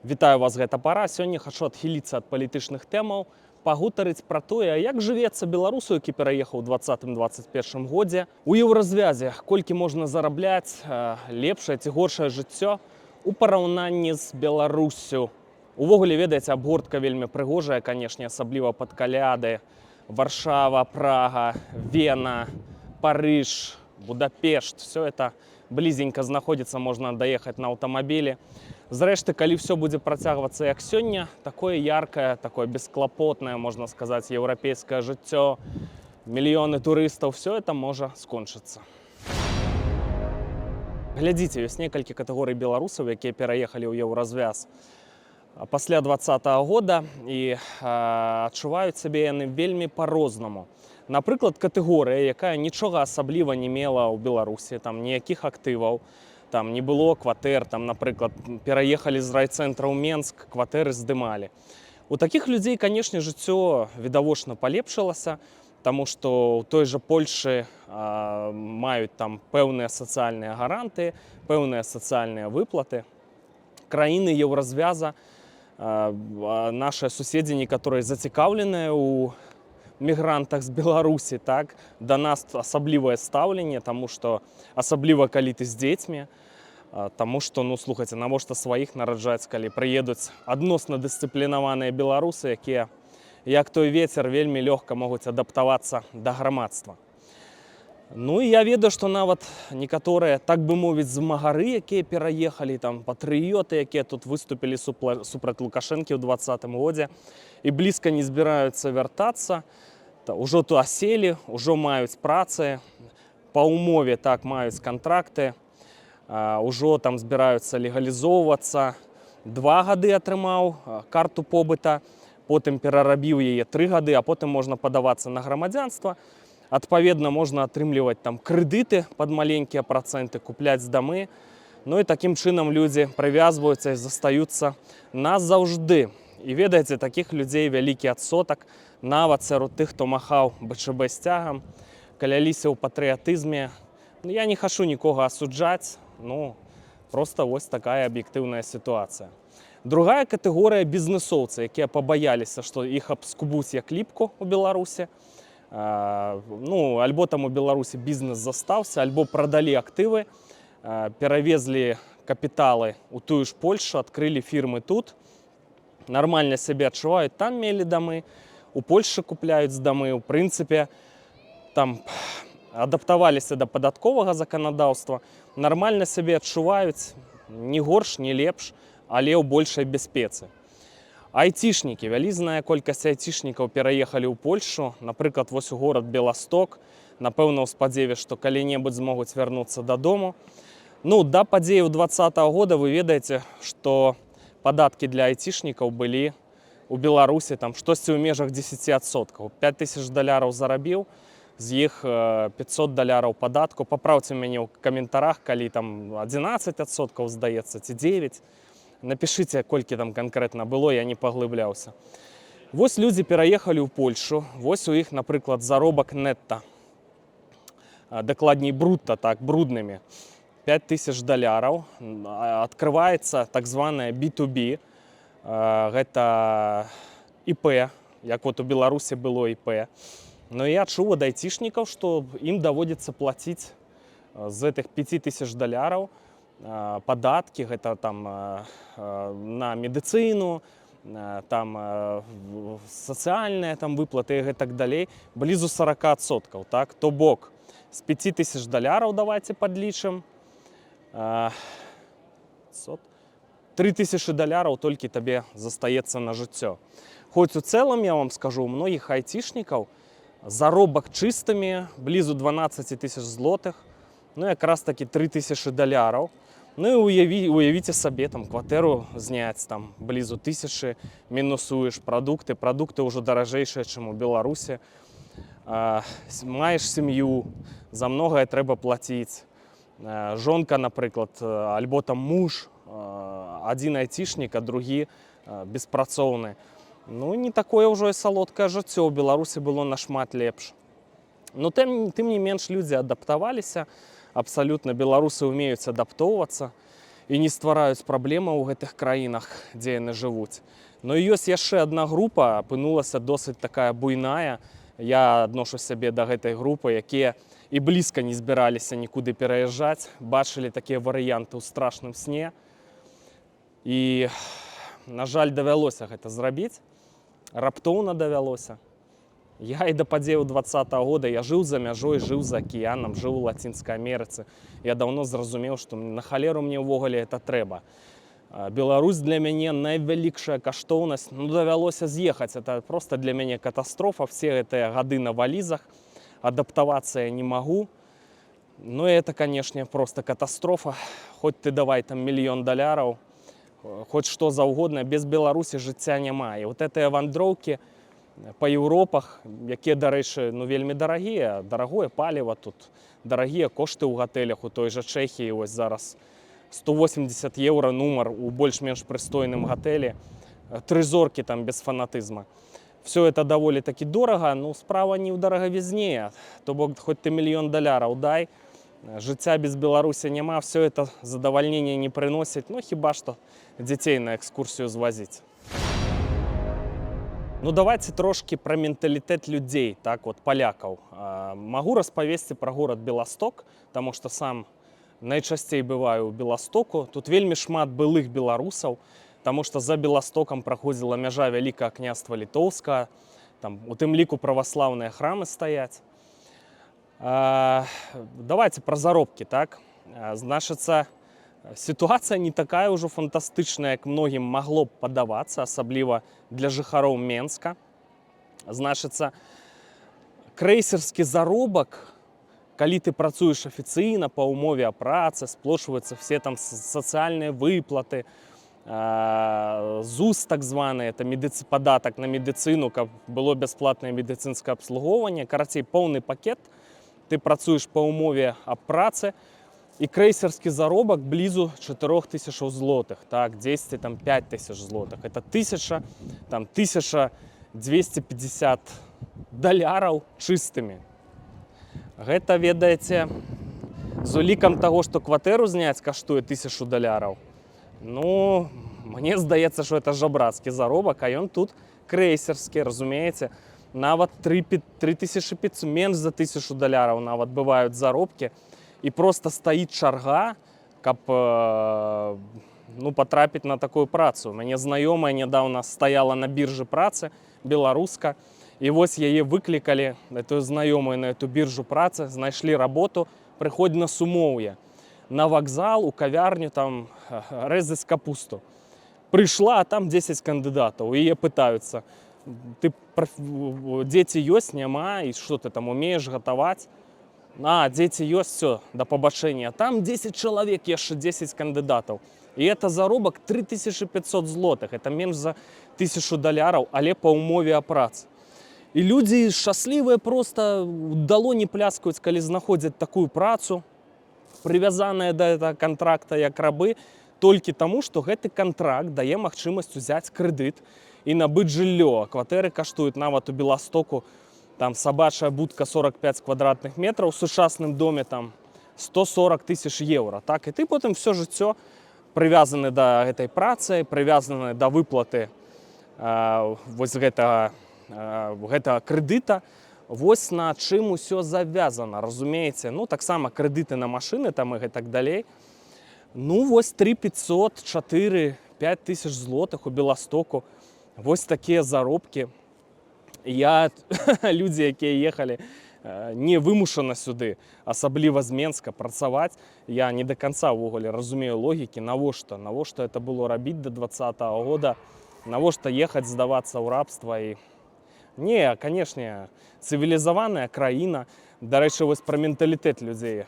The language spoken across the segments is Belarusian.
Вітаю вас, гэта пара. Сёння хачу адхіліцца ад палітычных тэмаў, пагутарыць пра тое, як жывецца беларусу, які пераехаў у 2020-2021 годзе. У еўразвязе колькі можна зарабляць лепшае ці горшае жыццё у параўнанні з Беларуссю. Увогуле, ведаеце, абгортка вельмі прыгожая, канешне, асабліва пад каляды. Варшава, Прага, Вена, Парыж, Будапешт. Все это близенько знаходзіцца, можна даехаць на аўтамабілі. Зрэшты, калі все будзе працягвацца як сёння, такое яркае, такое бесклапотнае, можна сказаць, еўрапейскае жыццё, мільёны турыстаў, все это можа скончыцца. Глядзіце, ёсць некалькі катэгорый беларусаў, якія пераехалі ў еўразвяз пасля 2020 года і адчуваюць сябе яны вельмі па-рознаму. Напрыклад, катэгорыя, якая нічога асабліва не мела ў Беларусі, там ніякіх актываў, там не было кватэр, там, напрыклад, пераехалі з райцэнтра ў Менск, кватэры здымалі. У такіх людзей, канешне, жыццё відавочна палепшылася, таму што ў той жа Польшы маюць там пэўныя сацыяльныя гарантыі, пэўныя сацыяльныя выплаты. Краіны еўразвяза, нашыя суседзі некаторыя зацікаўленыя ў мігрантах з Беларусі, так, да нас асаблівае стаўленне, таму што асабліва калі ты з дзецьмі, таму што, ну, слухайце, навошта сваіх нараджаць, калі прыедуць адносна дысцыплінаваныя беларусы, якія, як той вецер, вельмі лёгка могуць адаптавацца да грамадства. Ну і я ведаю, што нават некаторыя, так бы мовіць, змагары, якія пераехалі, там, патрыёты, якія тут выступілі супраць Лукашэнкі ў 2020 годзе і блізка не збіраюцца вяртацца, ужо тут аселі, ужо маюць працы, па ўмове так маюць кантракты, ужо там збіраюцца легалізоўвацца. 2 гады атрымаў карту побыта, потым перарабіў яе 3 гады, а потым можна падавацца на грамадзянства. Адпаведна, можна атрымліваць там крэдыты пад маленькія працэнты, купляць дамы. Ну і такім чынам людзі прывязваюцца і застаюцца назаўжды. І ведаеце, такіх людзей вялікі адсотак, нават сярод тых, хто махаў БЧБ сцягам, каляліся ў патрыятызме. Я не хачу нікога асуджаць, ну, проста вось такая аб'ектыўная сітуацыя. Другая катэгорыя бізнэсоўцы, якія пабаяліся, што іх абскубуць як ліпку ў Беларусі. Ну, альбо там у Беларусі бізнес застаўся, альбо прадалі актывы, перавезлі капіталы ў тую ж Польшу, адкрылі фірмы тут, нармальна сябе адчуваюць, там мелі дамы, у Польшы купляюць дамы, у прынцыпе, там адаптаваліся да падатковага заканадаўства, нармальна сябе адчуваюць, не горш, не лепш, але ў большай бяспецы. Айцішнікі, вялізная колькасць айцішнікаў пераехалі ў Польшу, напрыклад, вось у горад Беласток, напэўна, у спадзеве, што калі-небудзь змогуць вярнуцца дадому. Ну, да падзеяў 2020 года вы ведаеце, што падаткі для айцішнікаў былі у Беларусі там штосьці ў межах 10%. 5000 даляраў зарабіў, з іх 500 даляраў падатку. Папраўце мяне ў каментарах, калі там 11%, здаецца, ці 9%. Напішыце, колькі там канкрэтна было, я не паглыбляўся. Вось людзі пераехалі ў Польшу, вось у іх, напрыклад, заробак нетта, дакладней брутта, так, бруднымі, 5000 даляраў. Адкрываецца так званае B2B, гэта ІП, як вот у Беларусі было ІП. Но я чуў ад айцішнікаў, што ім даводзіцца плаціць з гэтых 5000 даляраў падаткі, гэта там на медыцыну, там сацыяльныя там выплаты і гэтак далей, блізу 40%, так? То бок, з 5000 даляраў давайте падлічым, 3000 даляраў толькі табе застаецца на жыццё. Хоць у цэлым, я вам скажу, у многіх айцішнікаў заробак чыстымі блізу 12 000 злотых, ну якраз такі 3000 даляраў. Ну і уявіце сабе, там кватэру зняць, там блізу 1000, мінусуеш прадукты ўжо даражэйшыя, чым у Беларусі. Маеш сям'ю, за многае трэба плаціць. Жонка, напрыклад, альбо там муж, адзін айцішнік, а другі беспрацоўны. Ну, не такое ўжо і салодкае жыццё, у Беларусі было нашмат лепш. Но тым не менш людзі адаптаваліся, абсалютна беларусы ўмеюць адаптоўвацца. і не ствараюць праблемаў у гэтых краінах, дзе яны жывуць. Но ёсць яшчэ одна група, апынулася досыць такая буйная. Я адношу сябе да гэтай групы, якія і блізка не збіраліся нікуды пераязджаць, бачылі такія варыянты ў страшным сне. І, на жаль, давялося гэта зрабіць. Раптоўна давялося. Я і да падзеяў 20-го года я жыў за мяжой, жыў за акіянам, жыў у Лацінскай Амерыцы. Я даўно зразумеў, што на халеру мне ўвогуле гэта трэба. Беларусь для мяне найвялікшая каштоўнасць. Ну, давялося з'ехаць. Это просто для мяне катастрофа. Все гэтыя гады на валізах. Адаптавацца я не магу. Ну, это, конечно, просто катастрофа. Хоць ты давай там $1 000 000, хоць што заўгодна, без Беларусі жыцця няма. І вот гэтыя вандроўкі па Еўропах, якія, дарэчы, ну, вельмі дарагія, дарагое паліва тут, дарагія кошты ў гатэлях у той жа Чэхіі. Вось зараз 180 евро нумар у больш-менш прыстойным гатэлі, 3 зоркі там без фанатызма. Все это даволі таки дорага, ну, справа не ў дарагавізне, то бок хоць ты $1 000 000 дай, жыцця без Беларусі няма, все это задавальнение не прыносіць, ну, хіба што дзяцей на экскурсію звазіць. Ну, давайте трошки про менталітэт людзей, так, вот, палякаў. Магу распавесці пра горад Беласток, таму што сам найчасцей бываю ў Беластоку. Тут вельмі шмат былых беларусаў, таму што за Беластокам праходзіла мяжа Вялікага княства Літоўскага, там у тым ліку праваслаўныя храмы стаяць. Давайте пра заробкі, так. Значыцца, сітуацыя не такая ўжо фантастычная, як многім магло б падавацца, асабліва для жыхароў Менска. Значыцца, крэйсерскі заробак, калі ты працуеш афіцыйна па ўмове о працы, сплошваюцца все там сацыяльныя выплаты, ЗУС так званы, это падатак на медыцыну, каб было бясплатнае медыцынскае абслугоўванне, карацей, поўны пакет, ты працуеш па ўмове аб працы, і крэйсерскі заробак блізу 4000 злотых, так, 10 там 5000 злотых. Это 1250 даляраў чыстымі. Гэта, ведаеце, з улікам таго, што кватэру зняць каштуе 1000 даляраў. Ну, мне здаецца, што это жабрацкі заробак, а ён тут крэйсерскі, разумееце. Нават 3500, менш за 1000 даляраў нават бываюць заробкі. І просто стаіць чарга, каб ну, потрапіць на такую працу. Мяне знаёмая нядаўна стаяла на біржы працы, беларуска, і вось яе выклікалі, эту знаёмую на эту біржу працы, знайшлі работу, прыходзь на Сумоўе, на вакзал, у кавярню, там рэзаць капусту. Прыйшла, а там 10 кандыдатаў, і яе пытаюцца, ты дзеці ёсць, няма, і што ты там умееш гатаваць? Дзеці ёсць, все, да пабачэння. Там 10 чалавек, яшчэ 10 кандыдатаў. І это заробак 3500 злотых. Это менш за 1000 даляраў, але па ўмове о працы. І людзі шчаслівыя проста ў далоні пляскаюць, калі знаходзяць такую працу, прывязаныя да этого контракта як рабы, толькі таму, што гэты контракт дае магчымасць узяць крэдыт і набыць жыллё. Кватэры каштуюць нават у Беластоку, там собачая будка 45 квадратных метров, в сучасным доме там 140 000 евро. Так? І ты потім все жыццё прывязаны да гэтай працы, прывязаны да выплаты вось гэтага крэдыта. Вось на чым усё завязана, разумееце. Ну, таксама крэдыты на машыны там і так далей. Ну, вось 3500, 4, 5000 злотых у Беластоку. Вось такія заробкі. Людзі, якія ехалі не вымушана сюды, асабліва з Менска, працаваць, я не до конца ўвогуле разумею логікі, навошта это было рабіць до 20-го года, навошта ехаць, здавацца ў рабства. І... Не, канешне, цывілізаваная краіна, дарэчы, вось пра менталітэт людзей.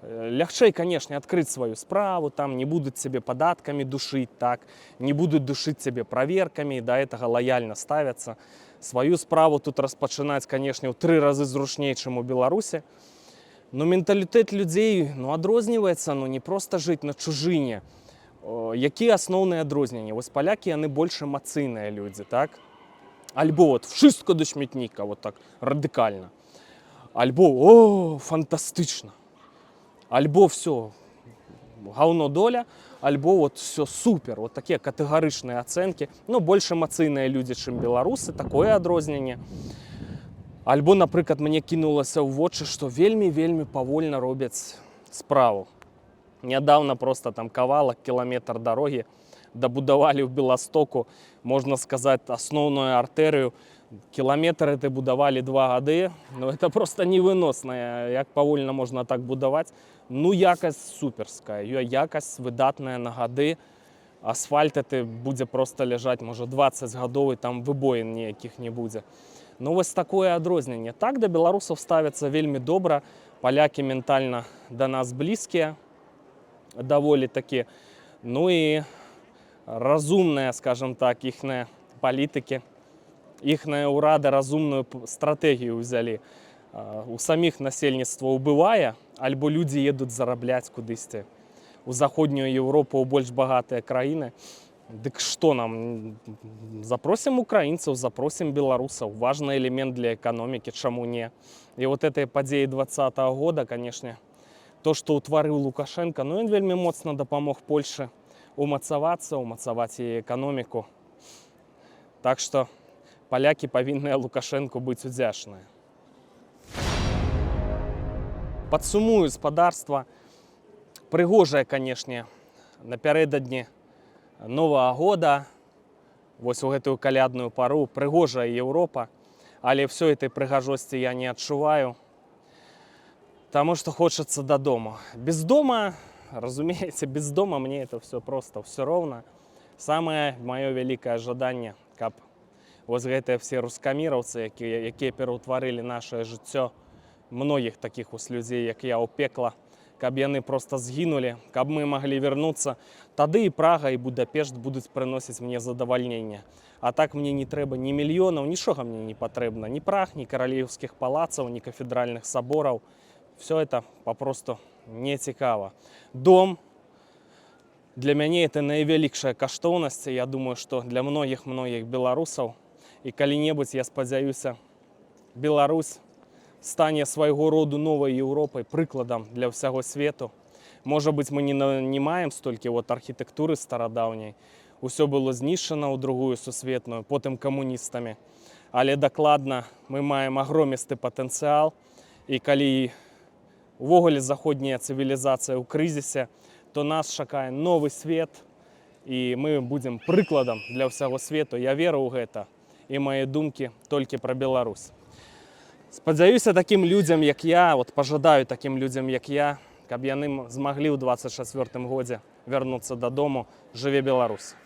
Лягчэй, канешне, адкрыць сваю справу, там не будуць цябе падаткамі душыць, так, не будуць душыць цябе праверкамі, да гэтага лаяльна ставяцца. Сваю справу тут распачынаць, канешне, ў 3 разы зручней, чым у Беларусі. Но менталітэт людзей, ну, адрозніваецца, ну, не проста жыць на чужыне. Якія асноўныя адрозненні? Вось палякі, яны больш эмацыйныя людзі, так? Альбо вот «wszystko до śmietnika», вот так, радыкальна. Альбо «о, фантастычна». Альбо все, гаўно доля, альбо вот все супер, вот такія катэгарычныя ацэнкі. Ну, больш эмацыйныя людзі, чым беларусы, такое адрозненне. Альбо, напрыклад, мне кінулася ў вочы, што вельмі павольна робяць справу. Нядаўна просто там кавалак, кіламетр дарогі дабудавалі ў Беластоку, можна сказаць, асноўную артэрыю. Кіламетр это будавалі 2 гады, ну это просто невыносна, як павольна можна так будаваць. Ну, якасць суперская, якасць выдатная на гады. Асфальт это будзе просто ляжаць, можа, 20 гадоў, і там выбоін ніякіх не будзе. Ну, вось такое адрозненне. Так да беларусаў ставяцца вельмі добра, палякі ментальна да нас блізкія, даволі такі. Ну і разумныя, скажем так, іхныя палітыкі, іхныя ўрады разумную стратэгію ўзялі. У саміх насельніцтва ўбывае, альбо людзі едуць зарабляць кудысьці у заходнюю Еўропу, у больш багатыя краіны. Дык што нам? Запросім украінцаў, запросім беларусаў. Важны элемент для эканомікі, чаму не? І вот этой падзеі 2020 года, канешне, то, што ўтварыў Лукашенко, ну, ён вельмі моцна дапамог Польшы умацавацца, умацаваць яе эканоміку. Так што палякі павінныя Лукашенку быць удзячныя. Падсумую спадарства. Прыгожае, канешне, напярэдадні Новага года, вось у гэтую калядную пару, прыгожая Еўропа, але ўсёй этой прыгажосці я не адчуваю, таму што хочацца дадому. Без дома, разумееце, без дома мне это все просто, все роўна. Самае маё вялікае жаданне, каб вось гэтыя все рускаміраўцы, якія пераўтварылі нашае жыццё, многіх такіх вось людзей, як я, у пекла, каб яны просто згінулі, каб мы маглі вярнуцца, тады і Прага, і Будапешт будуць прыносіць мне задавальненне. А так мне не трэба ні мільёнаў, нічога мне не патрэбна, ні Праг, ні каралеўскіх палацаў, ні кафедральных сабораў. Все это попросту не цікава. Дом для мяне это найвялікшая каштоўнасць, я думаю, што для многіх беларусаў. І калі-небудзь, я спадзяюся, Беларусь стане свайго роду новай Еўропай, прыкладам для ўсяго свету. Можа быць, мы не маем столькі архітэктуры старадаўняй. Усё было знішчана ў другую сусветную, потым камуністамі. Але дакладна мы маем агромісты патэнцыял. І калі увогуле заходняя цывілізацыя ў крызісе, то нас чакае новы свет, і мы будзем прыкладам для ўсяго свету. Я веру ў гэта, і мае думкі толькі пра Беларусь. Спадзяюся такім людзям, як я, пажадаю такім людзям, як я, каб яны змаглі ў 24-м годзе вярнуцца дадому. Жыве Беларусь!